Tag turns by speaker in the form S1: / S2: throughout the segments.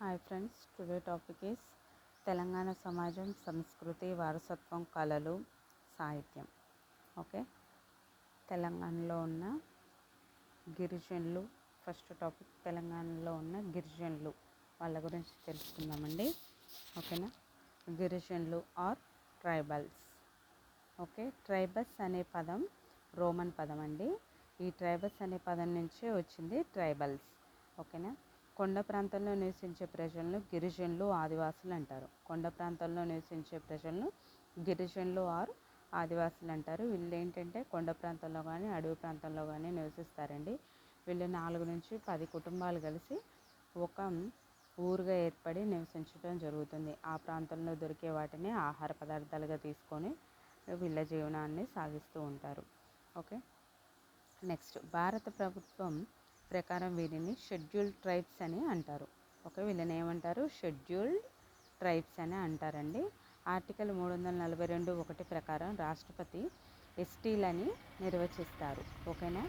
S1: Hi friends, today topic is Telangana సమాజం, సంస్కృతి, వారసత్వం, కళలు, సాహిత్యం. ఓకే, తెలంగాణలో ఉన్న గిరిజనులు. ఫస్ట్ టాపిక్ తెలంగాణలో ఉన్న గిరిజనులు, వాళ్ళ గురించి తెలుసుకుందామండి. ఓకేనా. గిరిజనులు ఆర్ ట్రైబల్స్. ఓకే, ట్రైబల్స్ అనే పదం రోమన్ పదం అండి. ఈ ట్రైబల్స్ అనే పదం నుంచే వచ్చింది ట్రైబల్స్. ఓకేనా. కొండ ప్రాంతంలో నివసించే ప్రజలను గిరిజనులు, ఆదివాసులు అంటారు. కొండ ప్రాంతంలో నివసించే ప్రజలను గిరిజనులు ఆర్ ఆదివాసులు అంటారు. వీళ్ళు ఏంటంటే కొండ ప్రాంతంలో కానీ అడవి ప్రాంతంలో కానీ నివసిస్తారండి. వీళ్ళు 4 నుంచి 10 కుటుంబాలు కలిసి ఒక ఊరుగా ఏర్పడి నివసించడం జరుగుతుంది. ఆ ప్రాంతంలో దొరికే వాటిని ఆహార పదార్థాలుగా తీసుకొని వీళ్ళ జీవనాన్ని సాగిస్తూ ఉంటారు. ఓకే, నెక్స్ట్ భారత ప్రభుత్వం ప్రకారం వీరిని షెడ్యూల్డ్ ట్రైబ్స్ అని అంటారు. ఓకే, వీళ్ళని ఏమంటారు? షెడ్యూల్డ్ ట్రైబ్స్ అని అంటారండి. ఆర్టికల్ 342(1) ప్రకారం రాష్ట్రపతి ఎస్టీలని నిర్వచిస్తారు. ఓకేనా.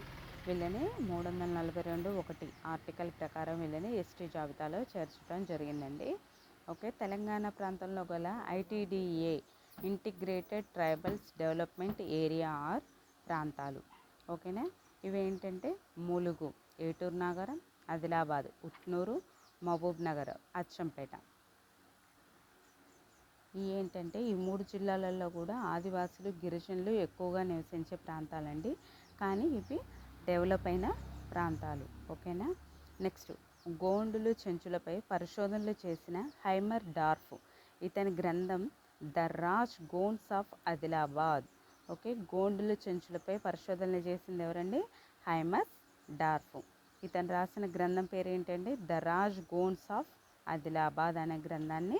S1: వీళ్ళని 342(1) ఆర్టికల్ ప్రకారం వీళ్ళని ఎస్టీ జాబితాలో చేర్చడం జరిగిందండి. ఓకే, తెలంగాణ ప్రాంతంలో గల ITDA integrated tribals development area or ప్రాంతాలు. ఓకేనా. ఇవి ఏంటంటే ములుగు, ఏటూరు నాగరం, ఆదిలాబాద్, ఉట్నూరు, మహబూబ్ నగర్, అచ్చంపేట. ఏంటంటే ఈ 3 జిల్లాలలో కూడా ఆదివాసులు, గిరిజనులు ఎక్కువగా నివసించే ప్రాంతాలండి. కానీ ఇవి డెవలప్ అయిన ప్రాంతాలు. ఓకేనా. నెక్స్ట్, గోండులు, చెంచులపై పరిశోధనలు చేసిన హైమర్ డార్ఫ్ ఇతని గ్రంథం the Raj Gonds of Adilabad. Okay, గోండులు, చెంచులపై పరిశోధనలు చేసింది ఎవరండి? Haimendorf. ఇతను రాసిన గ్రంథం పేరు ఏంటండి? ద రాజ్ గోండ్స్ ఆఫ్ ఆదిలాబాద్ అనే గ్రంథాన్ని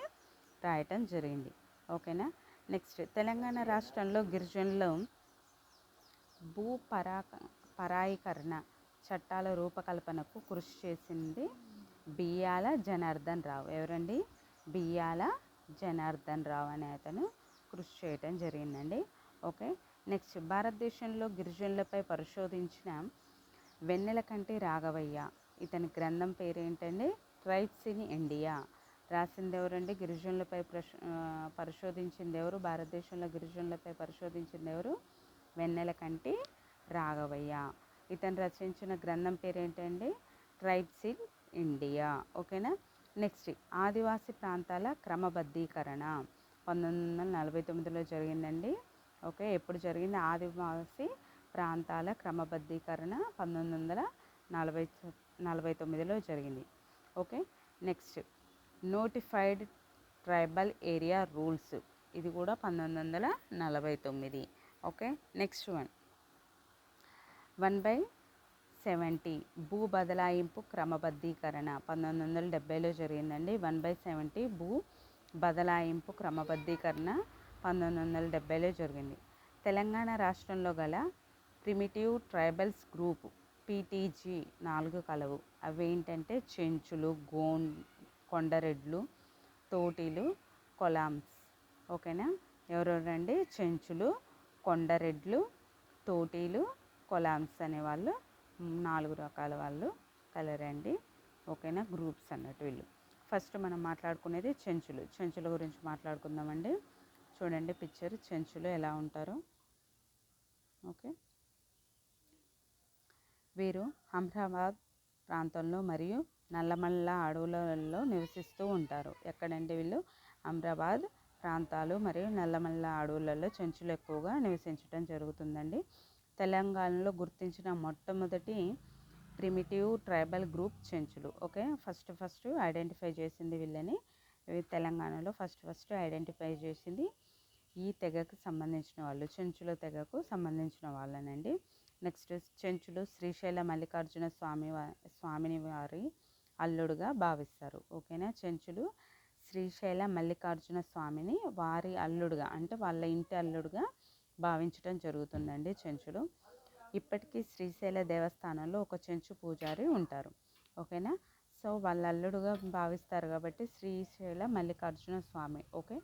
S1: రాయటం జరిగింది. ఓకేనా. నెక్స్ట్, తెలంగాణ రాష్ట్రంలో గిరిజనులు పరాయీకరణ చట్టాల రూపకల్పనకు కృషి చేసింది బియ్యాల జనార్దన్ రావు. ఎవరండి? బియ్యాల జనార్దన్ రావు అనే అతను కృషి చేయటం జరిగిందండి. ఓకే, నెక్స్ట్, భారతదేశంలో గిరిజనులపై పరిశోధించిన వెన్నెలకంటి రాఘవయ్య. ఇతని గ్రంథం పేరు ఏంటండి? Tribes in India. రాసింది ఎవరండి? గిరిజనులపై పరిశోధించింది ఎవరు? భారతదేశంలో గిరిజనులపై పరిశోధించింది ఎవరు? వెన్నెలకంటి రాఘవయ్య. ఇతను రచించిన గ్రంథం పేరు ఏంటండి? Tribes in India. ఓకేనా. నెక్స్ట్, ఆదివాసీ ప్రాంతాల క్రమబద్ధీకరణ 1949లో జరిగిందండి. ఓకే, ఎప్పుడు జరిగింది? ఆదివాసీ ప్రాంతాల క్రమబద్ధీకరణ 1949లో జరిగింది. Okay, next, notified tribal area rules. ఇది కూడా 1949. ఓకే, నెక్స్ట్ 1/70 భూ బదలాయింపు క్రమబద్ధీకరణ 1970లో జరిగిందండి. 1/70 భూ బదలాయింపు క్రమబద్ధీకరణ 1970లో జరిగింది. తెలంగాణ రాష్ట్రంలో గల ప్రిమిటివ్ ట్రైబల్స్ గ్రూప్ పీటీజీ 4 కలవు. అవి ఏంటంటే చెంచులు, కొండరెడ్లు, తోటీలు, కొలామ్స్. ఓకేనా. ఎవరెవరండి? చెంచులు, కొండరెడ్లు, తోటీలు, కొలామ్స్ అనేవాళ్ళు 4 రకాల వాళ్ళు కలరండి. ఓకేనా, గ్రూప్స్ అన్నట్టు వీళ్ళు. ఫస్ట్ మనం మాట్లాడుకునేది చెంచులు. చెంచుల గురించి మాట్లాడుకుందామండి. చూడండి పిక్చర్, చెంచులు ఎలా ఉంటారో. ఓకే, వీరు అమ్రాబాద్ ప్రాంతంలో మరియు నల్లమల్ల అడవులలో నివసిస్తూ ఉంటారు. ఎక్కడంటే వీళ్ళు అమ్రాబాద్ ప్రాంతాలు మరియు నల్లమల్ల అడవులలో చెంచులు ఎక్కువగా నివసించడం జరుగుతుందండి. తెలంగాణలో గుర్తించిన మొట్టమొదటి ప్రిమిటివ్ ట్రైబల్ గ్రూప్ చెంచులు. ఓకే, ఫస్ట్ ఐడెంటిఫై చేసింది వీళ్ళని. తెలంగాణలో ఫస్ట్ ఐడెంటిఫై చేసింది ఈ తెగకు సంబంధించిన వాళ్ళు, చెంచుల తెగకు సంబంధించిన వాళ్ళనండి. నెక్స్ట్, చెంచులు శ్రీశైల మల్లికార్జున స్వామిని వారి అల్లుడుగా భావిస్తారు. ఓకేనా. చెంచులు శ్రీశైల మల్లికార్జున స్వామిని వారి అల్లుడుగా, అంటే వాళ్ళ ఇంటి అల్లుడుగా భావించడం జరుగుతుందండి చెంచులు. ఇప్పటికీ శ్రీశైల దేవస్థానంలో ఒక చెంచు పూజారి ఉంటారు. ఓకేనా. సో వాళ్ళ అల్లుడుగా భావిస్తారు కాబట్టి శ్రీశైల మల్లికార్జున స్వామి. ఓకే,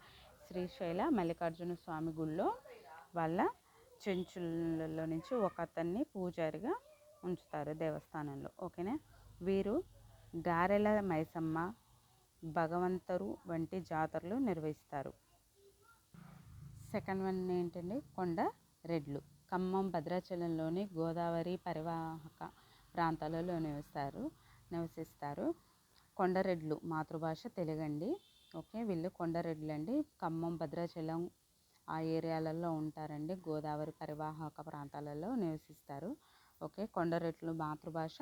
S1: శ్రీశైల మల్లికార్జున స్వామి గుళ్ళో వాళ్ళ చెంచులలో నుంచి ఒక అతన్ని పూజారిగా ఉంచుతారు దేవస్థానంలో. ఓకేనా. వీరు గారెల మైసమ్మ, భగవంతరు వంటి జాతరలు నిర్వహిస్తారు. సెకండ్ వన్ ఏంటంటే కొండ రెడ్లు. ఖమ్మం, భద్రాచలంలోని గోదావరి పరివాహక ప్రాంతాలలో నివసిస్తారు. కొండరెడ్లు మాతృభాష తెలుగండి. ఓకే, వీళ్ళు కొండరెడ్లు అండి. ఖమ్మం, భద్రాచలం ఆ ఏరియాలలో ఉంటారండి. గోదావరి పరివాహక ప్రాంతాలలో నివసిస్తారు. ఓకే, కొండరెడ్లు మాతృభాష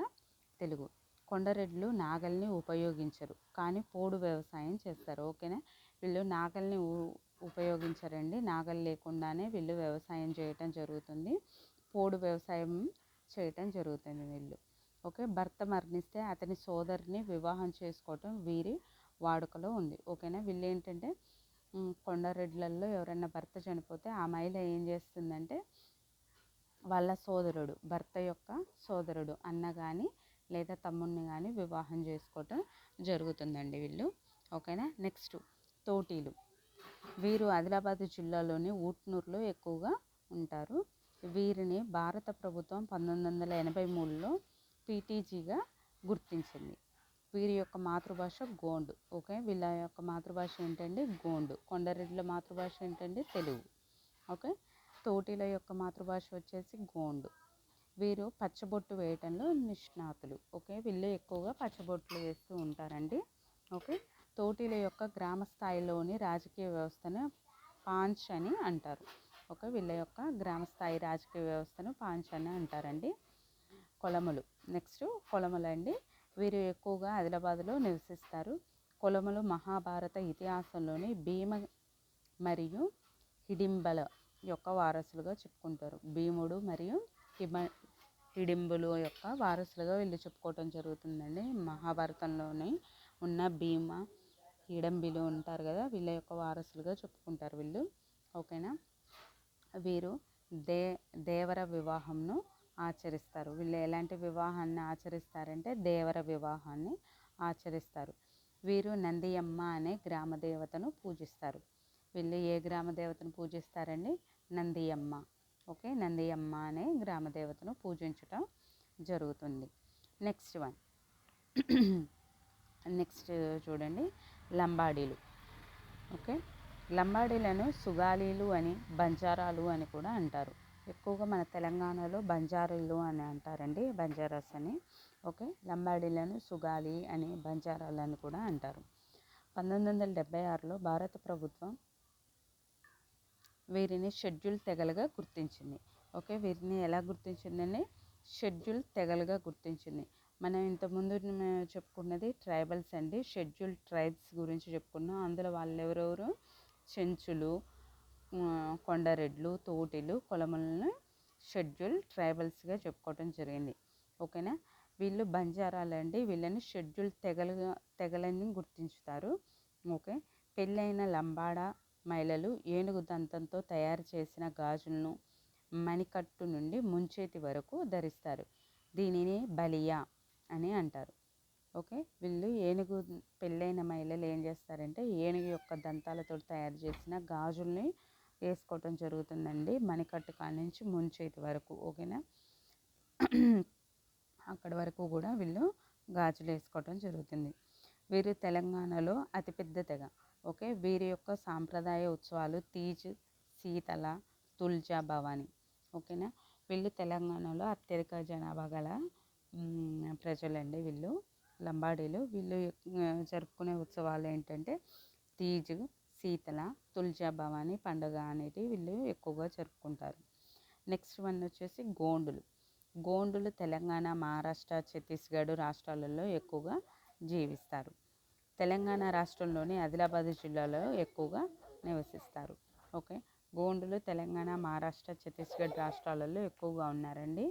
S1: తెలుగు. కొండరెడ్లు నాగల్ని ఉపయోగించరు, కానీ పోడు వ్యవసాయం చేస్తారు. ఓకేనా, వీళ్ళు నాగల్ని ఉపయోగించరండి. నాగలు లేకుండానే వీళ్ళు వ్యవసాయం చేయటం జరుగుతుంది. పోడు వ్యవసాయం చేయటం జరుగుతుంది వీళ్ళు. ఓకే, భర్త మరణిస్తే అతని సోదరిని వివాహం చేసుకోవటం వీరి వాడుకలో ఉంది. ఓకేనా, వీళ్ళు ఏంటంటే కొండరెడ్లలో ఎవరైనా భర్త చనిపోతే ఆ మహిళ ఏం చేస్తుందంటే వాళ్ళ సోదరుడు, భర్త యొక్క సోదరుడు, అన్న కానీ లేదా తమ్ముడిని కానీ వివాహం చేసుకోవటం జరుగుతుందండి వీళ్ళు. ఓకేనా, నెక్స్ట్ తోటీలు. వీరు ఆదిలాబాద్ జిల్లాలోని ఊట్నూరులో ఎక్కువగా ఉంటారు. వీరిని భారత ప్రభుత్వం 1983లో పీటీజీగా గుర్తించింది. వీరి యొక్క మాతృభాష గోండు. ఓకే, వీళ్ళ యొక్క మాతృభాష ఏంటంటే గోండు. కొండరెడ్ల మాతృభాష ఏంటంటే తెలుగు. ఓకే, తోటీల యొక్క మాతృభాష వచ్చేసి గోండు. వీరు పచ్చబొట్టు వేయటంలో నిష్ణాతులు. ఓకే, వీళ్ళు ఎక్కువగా పచ్చబొట్లు వేస్తూ ఉంటారండి. ఓకే, తోటీల యొక్క గ్రామ స్థాయిలోని రాజకీయ వ్యవస్థను పాంచ్ అని అంటారు. ఓకే, వీళ్ళ యొక్క గ్రామ స్థాయి రాజకీయ వ్యవస్థను పాంచ్ అని అంటారండి. కొలమలు. నెక్స్ట్ కొలమలు అండి. వీరు ఎక్కువగా ఆదిలాబాద్లో నివసిస్తారు. కొలమలు మహాభారత ఇతిహాసంలోని భీమ మరియు హిడింబల యొక్క వారసులుగా చెప్పుకుంటారు. భీముడు మరియు హిడింబులు యొక్క వారసులుగా వీళ్ళు చెప్పుకోవటం జరుగుతుందండి. మహాభారతంలోని ఉన్న భీమ హిడంబిలు ఉంటారు కదా, వీళ్ళ యొక్క వారసులుగా చెప్పుకుంటారు వీళ్ళు. ఓకేనా, వీరు దేవర వివాహంను ఆచరిస్తారు. వీళ్ళు ఎలాంటి వివాహాన్ని ఆచరిస్తారంటే దేవర వివాహాన్ని ఆచరిస్తారు. వీరు నందియమ్మ అనే గ్రామ దేవతను పూజిస్తారు. వీళ్ళు ఏ గ్రామ దేవతను పూజిస్తారండి? నందియమ్మ. ఓకే, నందియమ్మ అనే గ్రామ దేవతను పూజించటం జరుగుతుంది. నెక్స్ట్ వన్ నెక్స్ట్ చూడండి, లంబాడీలు. ఓకే, లంబాడీలను సుగాలీలు అని బంజారాలు అని కూడా అంటారు. ఎక్కువగా మన తెలంగాణలో బంజారీలు అని అంటారండి, బంజారాస్ అని. ఓకే, లంబాడీలను సుగాలి అని బంజారాలు అని కూడా అంటారు. 1976లో భారత ప్రభుత్వం వీరిని షెడ్యూల్ తెగలుగా గుర్తించింది. ఓకే, వీరిని ఎలా గుర్తించిందని షెడ్యూల్ తెగలుగా గుర్తించింది. మనం ఇంతకుముందు చెప్పుకున్నది ట్రైబల్స్ అండి, షెడ్యూల్ ట్రైబ్స్ గురించి చెప్పుకున్నాం. అందులో వాళ్ళు ఎవరెవరు? చెంచులు, కొండరెడ్లు, తోటిలు, కొలమలను షెడ్యూల్ ట్రైబల్స్గా చెప్పుకోవటం జరిగింది. ఓకేనా, వీళ్ళు బంజారాలు అండి. వీళ్ళని షెడ్యూల్ తెగలని గుర్తించుతారు. ఓకే, పెళ్ళైన లంబాడా మహిళలు ఏనుగు దంతంతో తయారు చేసిన గాజులను మణికట్టు నుండి ముంచేతి వరకు ధరిస్తారు. దీనిని బలియా అని అంటారు. ఓకే, వీళ్ళు పెళ్ళైన మహిళలు ఏం చేస్తారంటే ఏనుగు యొక్క దంతాలతో తయారు చేసిన గాజుల్ని వేసుకోవటం జరుగుతుందండి, మణికట్టు కాడ నుంచి ముంచేతి వరకు. ఓకేనా, అక్కడి వరకు కూడా వీళ్ళు గాజులు వేసుకోవటం జరుగుతుంది. వీరు తెలంగాణలో అతిపెద్ద తెగ. ఓకే, వీరి యొక్క సాంప్రదాయ ఉత్సవాలు తీజ్, శీతల, తుల్జా భవాని. ఓకేనా, వీళ్ళు తెలంగాణలో అత్యధిక జనాభా గల ప్రజలండి వీళ్ళు, లంబాడీలు. వీళ్ళు జరుపుకునే ఉత్సవాలు ఏంటంటే తీజ్, శీతల, తుల్జా భవాని పండుగ అనేది వీళ్ళు ఎక్కువగా జరుపుకుంటారు. నెక్స్ట్ వన్ వచ్చేసి గోండులు. గోండులు తెలంగాణ, మహారాష్ట్ర, ఛత్తీస్గఢ్ రాష్ట్రాలలో ఎక్కువగా జీవిస్తారు. తెలంగాణ రాష్ట్రంలోని ఆదిలాబాద్ జిల్లాలో ఎక్కువగా నివసిస్తారు. ఓకే, గోండులు తెలంగాణ, మహారాష్ట్ర, ఛత్తీస్గఢ్ రాష్ట్రాలలో ఎక్కువగా ఉన్నారండి.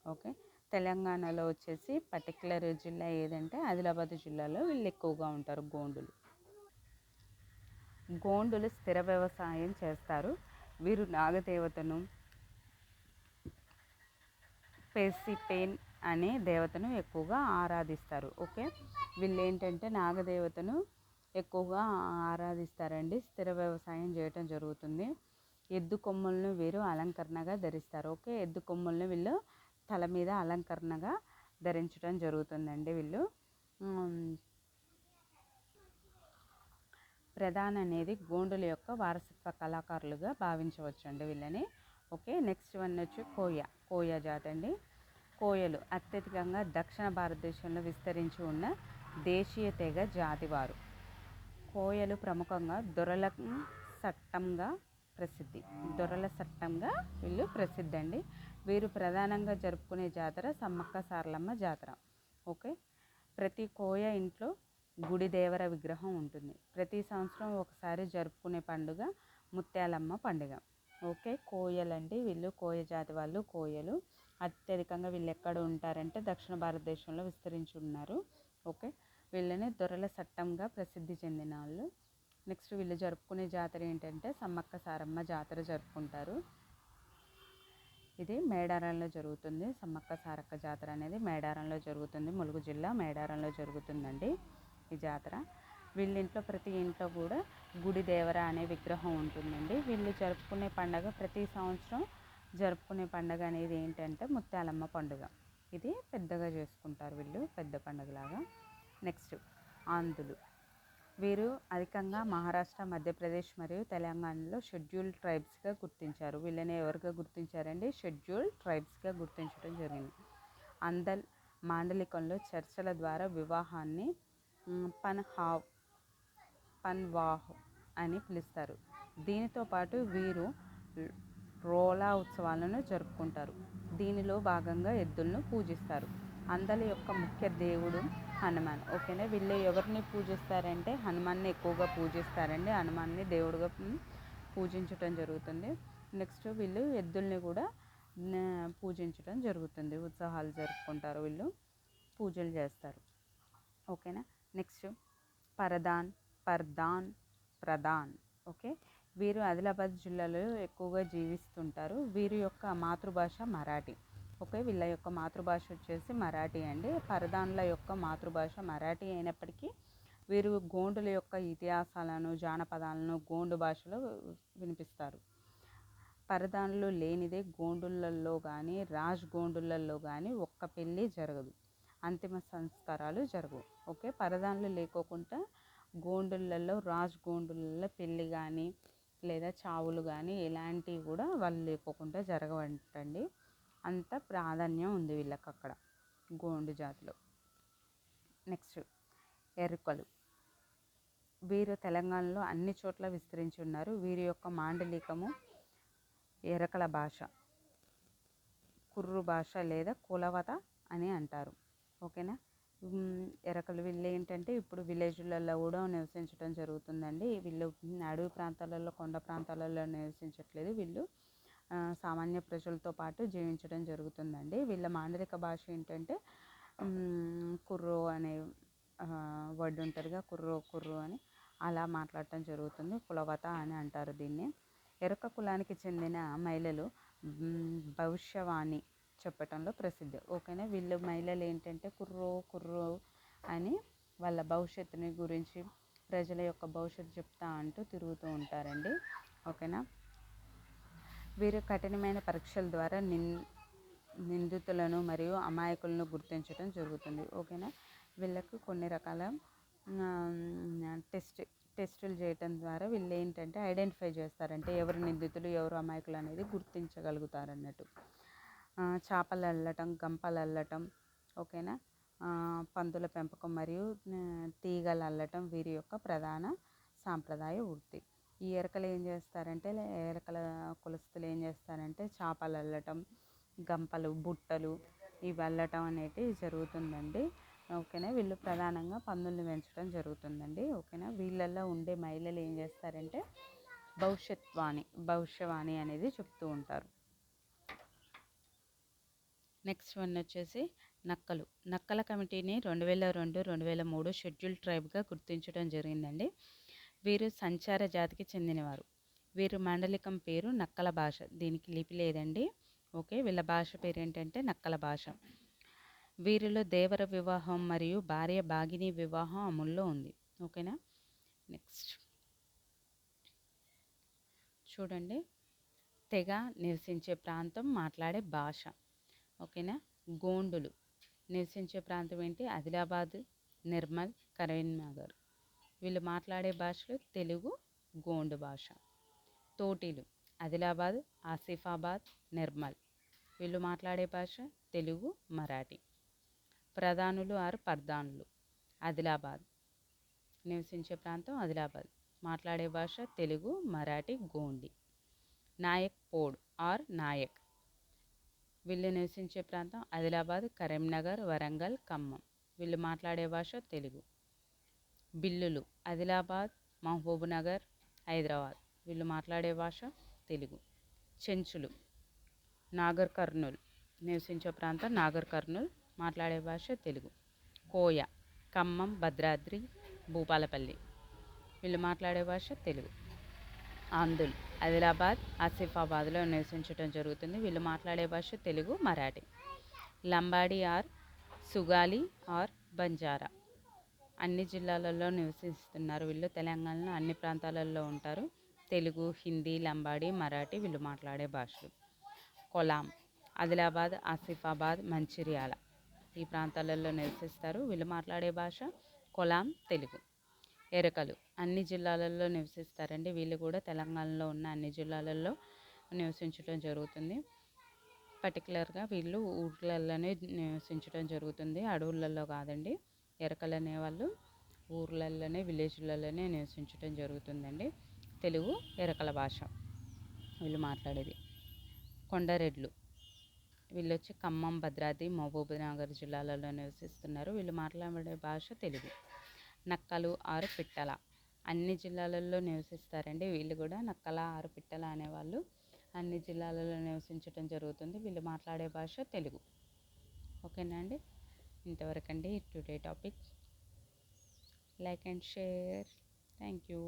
S1: ఓకే, తెలంగాణలో వచ్చేసి పర్టికులర్ జిల్లా ఏదంటే ఆదిలాబాద్ జిల్లాలో వీళ్ళు ఎక్కువగా ఉంటారు గోండులు. గోండులు స్థిర వ్యవసాయం చేస్తారు. వీరు నాగదేవతను, పెసిపేన్ అనే దేవతను ఎక్కువగా ఆరాధిస్తారు. ఓకే, వీళ్ళు ఏంటంటే నాగదేవతను ఎక్కువగా ఆరాధిస్తారండి. స్థిర వ్యవసాయం చేయటం జరుగుతుంది. ఎద్దు కొమ్ములను వీరు అలంకరణగా ధరిస్తారు. ఓకే, ఎద్దు కొమ్ములను వీళ్ళు తల మీద అలంకరణగా ధరించడం జరుగుతుందండి వీళ్ళు. ప్రధాన అనేది గోండుల యొక్క వారసత్వ కళాకారులుగా భావించవచ్చు అండి వీళ్ళని. ఓకే, నెక్స్ట్ వన్ వచ్చి కోయ జాతి అండి. కోయలు అత్యధికంగా దక్షిణ భారతదేశంలో విస్తరించి ఉన్న దేశీయ తెగ జాతివారు. కోయలు ప్రముఖంగా దొరల చట్టంగా వీళ్ళు ప్రసిద్ధి అండి. వీరు ప్రధానంగా జరుపుకునే జాతర సమ్మక్క సారలమ్మ జాతర. ఓకే, ప్రతి కోయ ఇంట్లో గుడి దేవర విగ్రహం ఉంటుంది. ప్రతి సంవత్సరం ఒకసారి జరుపుకునే పండుగ ముత్యాలమ్మ పండుగ. ఓకే, కోయలండి వీళ్ళు, కోయ జాతి వాళ్ళు కోయలు. అత్యధికంగా వీళ్ళు ఎక్కడ ఉంటారంటే దక్షిణ భారతదేశంలో విస్తరించి ఉన్నారు. ఓకే, వీళ్ళని దొరల చట్టంగా ప్రసిద్ధి చెందిన వాళ్ళు. నెక్స్ట్ వీళ్ళు జరుపుకునే జాతర ఏంటంటే సమ్మక్క సారమ్మ జాతర జరుపుకుంటారు. ఇది మేడారంలో జరుగుతుంది. సమ్మక్క సారక్క జాతర అనేది మేడారంలో జరుగుతుంది. ములుగు జిల్లా మేడారంలో జరుగుతుందండి ఈ జాతర. వీళ్ళింట్లో ప్రతి ఇంట్లో కూడా గుడి దేవర అనే విగ్రహం ఉంటుందండి. వీళ్ళు జరుపుకునే పండగ, ప్రతి సంవత్సరం జరుపుకునే పండగ అనేది ఏంటంటే ముత్యాలమ్మ పండుగ. ఇది పెద్దగా చేసుకుంటారు వీళ్ళు, పెద్ద పండుగలాగా. నెక్స్ట్ ఆంధ్రులు. వీరు అధికంగా మహారాష్ట్ర, మధ్యప్రదేశ్ మరియు తెలంగాణలో షెడ్యూల్డ్ ట్రైబ్స్గా గుర్తించారు. వీళ్ళని ఎవరుగా గుర్తించారండి? షెడ్యూల్డ్ ట్రైబ్స్గా గుర్తించడం జరిగింది. అందల్ మాండలికంలో చర్చల ద్వారా వివాహాన్ని పన్వాహ్ అని పిలుస్తారు. దీనితో పాటు వీరు రోలా ఉత్సవాలను జరుపుకుంటారు. దీనిలో భాగంగా ఎద్దులను పూజిస్తారు. అందల యొక్క ముఖ్య దేవుడు హనుమాన్. ఓకేనా, వీళ్ళు ఎవరిని పూజిస్తారంటే హనుమాన్ని ఎక్కువగా పూజిస్తారండి. హనుమాన్ని దేవుడుగా పూజించటం జరుగుతుంది. నెక్స్ట్ వీళ్ళు ఎద్దుల్ని కూడా పూజించడం జరుగుతుంది. ఉత్సవాలు జరుపుకుంటారు, వీళ్ళు పూజలు చేస్తారు. ఓకేనా, నెక్స్ట్ ప్రధాన్. ఓకే, వీరు ఆదిలాబాద్ జిల్లాలో ఎక్కువగా జీవిస్తుంటారు. వీరి యొక్క మాతృభాష మరాఠీ. ఓకే, వీళ్ళ యొక్క మాతృభాష వచ్చేసి మరాఠీ అండి. పరదాన్ల యొక్క మాతృభాష మరాఠీ అయినప్పటికీ వీరు గోండుల యొక్క ఇతిహాసాలను, జానపదాలను గోండు భాషలో వినిపిస్తారు. పరదాన్లు లేనిదే గోండులలో కానీ రాజ్ గోండులలో కానీ ఒక్క పెళ్ళి జరగదు, అంతిమ సంస్కారాలు జరగవు. ఓకే, పరదాన్లు లేకోకుండా గోండులలో, రాజ్ గోండులలో పెళ్ళి కానీ లేదా చావులు కానీ ఇలాంటివి కూడా వాళ్ళు లేకోకుండా జరగవంటండి. అంత ప్రాధాన్యం ఉంది వీళ్ళకి అక్కడ గోండు జాతిలో. నెక్స్ట్ ఎరుకలు. వీరు తెలంగాణలో అన్ని చోట్ల విస్తరించి ఉన్నారు. వీరి యొక్క మాండలికము ఎరకల భాష, కుర్రు భాష లేదా కులవత అని అంటారు. ఓకేనా, ఎరకలు వీళ్ళు ఏంటంటే ఇప్పుడు విలేజ్లలో కూడా నివసించడం జరుగుతుందండి. వీళ్ళు అడవి ప్రాంతాలలో, కొండ ప్రాంతాలలో నివసించట్లేదు. వీళ్ళు సామాన్య ప్రజలతో పాటు జీవించడం జరుగుతుందండి. వీళ్ళ మాండలిక భాష ఏంటంటే కుర్రో అనే వర్డ్ ఉంటుందిగా, కుర్రో అని అలా మాట్లాడటం జరుగుతుంది. కులవత అని అంటారు దీన్ని. ఎరుక కులానికి చెందిన మహిళలు భవిష్యవాణి చెప్పటంలో ప్రసిద్ధి. ఓకేనా, వీళ్ళు మహిళలు ఏంటంటే కుర్రో అని వాళ్ళ భవిష్యత్తుని గురించి, ప్రజల యొక్క భవిష్యత్తు చెప్తా అంటూ తిరుగుతూ ఉంటారండి. ఓకేనా, వీరు కఠినమైన పరీక్షల ద్వారా నిందితులను మరియు అమాయకులను గుర్తించడం జరుగుతుంది. ఓకేనా, వీళ్ళకు కొన్ని రకాల టెస్టులు చేయటం ద్వారా వీళ్ళు ఏంటంటే ఐడెంటిఫై చేస్తారంటే ఎవరు నిందితులు, ఎవరు అమాయకులు అనేది గుర్తించగలుగుతారు అన్నట్టు. చేపలు అల్లటం, గంపలు అల్లటం, ఓకేనా, పందుల పెంపకం మరియు తీగలు అల్లటం వీరి యొక్క ప్రధాన సాంప్రదాయ వృత్తి. ఈ ఎరకలు ఏం చేస్తారంటే, ఎరకల కులస్తులు ఏం చేస్తారంటే చేపలు అల్లటం, గంపలు, బుట్టలు ఇవి అల్లటం అనేది జరుగుతుందండి. ఓకేనా, వీళ్ళు ప్రధానంగా పందుల్ని పెంచడం జరుగుతుందండి. ఓకేనా, వీళ్ళల్లో ఉండే మహిళలు ఏం చేస్తారంటే భవిష్యవాణి అనేది చెప్తూ ఉంటారు. నెక్స్ట్ వన్ వచ్చేసి నక్కల కమిటీని 2002-2003 షెడ్యూల్ ట్రైబ్గా గుర్తించడం జరిగిందండి. వీరు సంచార జాతికి చెందినవారు. వీరు మాండలికం పేరు నక్కల భాష. దీనికి లిపి లేదండి. ఓకే, వీళ్ళ భాష పేరు ఏంటంటే నక్కల భాష. వీరిలో దేవర వివాహం మరియు భార్య భాగిని వివాహం అమల్లో ఉంది. ఓకేనా, నెక్స్ట్ చూడండి, తెగ నివసించే ప్రాంతం, మాట్లాడే భాష. ఓకేనా, గోండులు నివసించే ప్రాంతం ఏంటి? ఆదిలాబాద్, నిర్మల్, కరీంనగర్. వీళ్ళు మాట్లాడే భాషలు తెలుగు, గోండు భాష. తోటీలు ఆదిలాబాద్, ఆసిఫాబాద్, నిర్మల్. వీళ్ళు మాట్లాడే భాష తెలుగు, మరాఠీ. ప్రధానులు ఆర్ పర్ధానులు ఆదిలాబాద్, నివసించే ప్రాంతం ఆదిలాబాద్, మాట్లాడే భాష తెలుగు, మరాఠీ, గోండి. నాయక్ పోడ్ ఆర్ నాయక్, వీళ్ళు నివసించే ప్రాంతం ఆదిలాబాద్, కరీంనగర్, వరంగల్, ఖమ్మం. వీళ్ళు మాట్లాడే భాష తెలుగు. బిల్లులు ఆదిలాబాద్, మహబూబ్నగర్, హైదరాబాద్. వీళ్ళు మాట్లాడే భాష తెలుగు. చెంచులు నాగర్ కర్నూల్, నివసించే ప్రాంతం నాగర్ కర్నూల్, మాట్లాడే భాష తెలుగు. కోయ ఖమ్మం, భద్రాద్రి, భూపాలపల్లి. వీళ్ళు మాట్లాడే భాష తెలుగు. ఆంధ్రులు ఆదిలాబాద్, ఆసిఫాబాద్లో నివసించడం జరుగుతుంది. వీళ్ళు మాట్లాడే భాష తెలుగు, మరాఠీ. లంబాడి ఆర్ సుగాలి ఆర్ బంజారా, అన్ని జిల్లాలలో నివసిస్తున్నారు. వీళ్ళు తెలంగాణలో అన్ని ప్రాంతాలలో ఉంటారు. తెలుగు, హిందీ, లంబాడి, మరాఠీ వీళ్ళు మాట్లాడే భాషలు. కొలాం ఆదిలాబాద్, ఆసిఫాబాద్, మంచిర్యాల ఈ ప్రాంతాలలో నివసిస్తారు. వీళ్ళు మాట్లాడే భాష కొలాం, తెలుగు. ఎరకలు అన్ని జిల్లాలలో నివసిస్తారండి. వీళ్ళు కూడా తెలంగాణలో ఉన్న అన్ని జిల్లాలలో నివసించడం జరుగుతుంది. పర్టికులర్గా వీళ్ళు ఊర్లలోనే నివసించడం జరుగుతుంది, అడవులలో కాదండి. ఎరకలు అనేవాళ్ళు ఊర్లలోనే, విలేజ్లలోనే నివసించడం జరుగుతుందండి. తెలుగు ఎరకల భాష వీళ్ళు మాట్లాడేది. కొండరెడ్లు వీళ్ళు వచ్చి ఖమ్మం, భద్రాద్రి, మహబూబ్నగర్ జిల్లాలలో నివసిస్తున్నారు. వీళ్ళు మాట్లాడే భాష తెలుగు. నక్కలు ఆరు పిట్టల అన్ని జిల్లాలలో నివసిస్తారండి. వీళ్ళు కూడా నక్కల ఆరు పిట్టల అనేవాళ్ళు అన్ని జిల్లాలలో నివసించడం జరుగుతుంది. వీళ్ళు మాట్లాడే భాష తెలుగు. ఓకేనా అండి, ఇంతవరకండి today topic. Like and share. Thank you.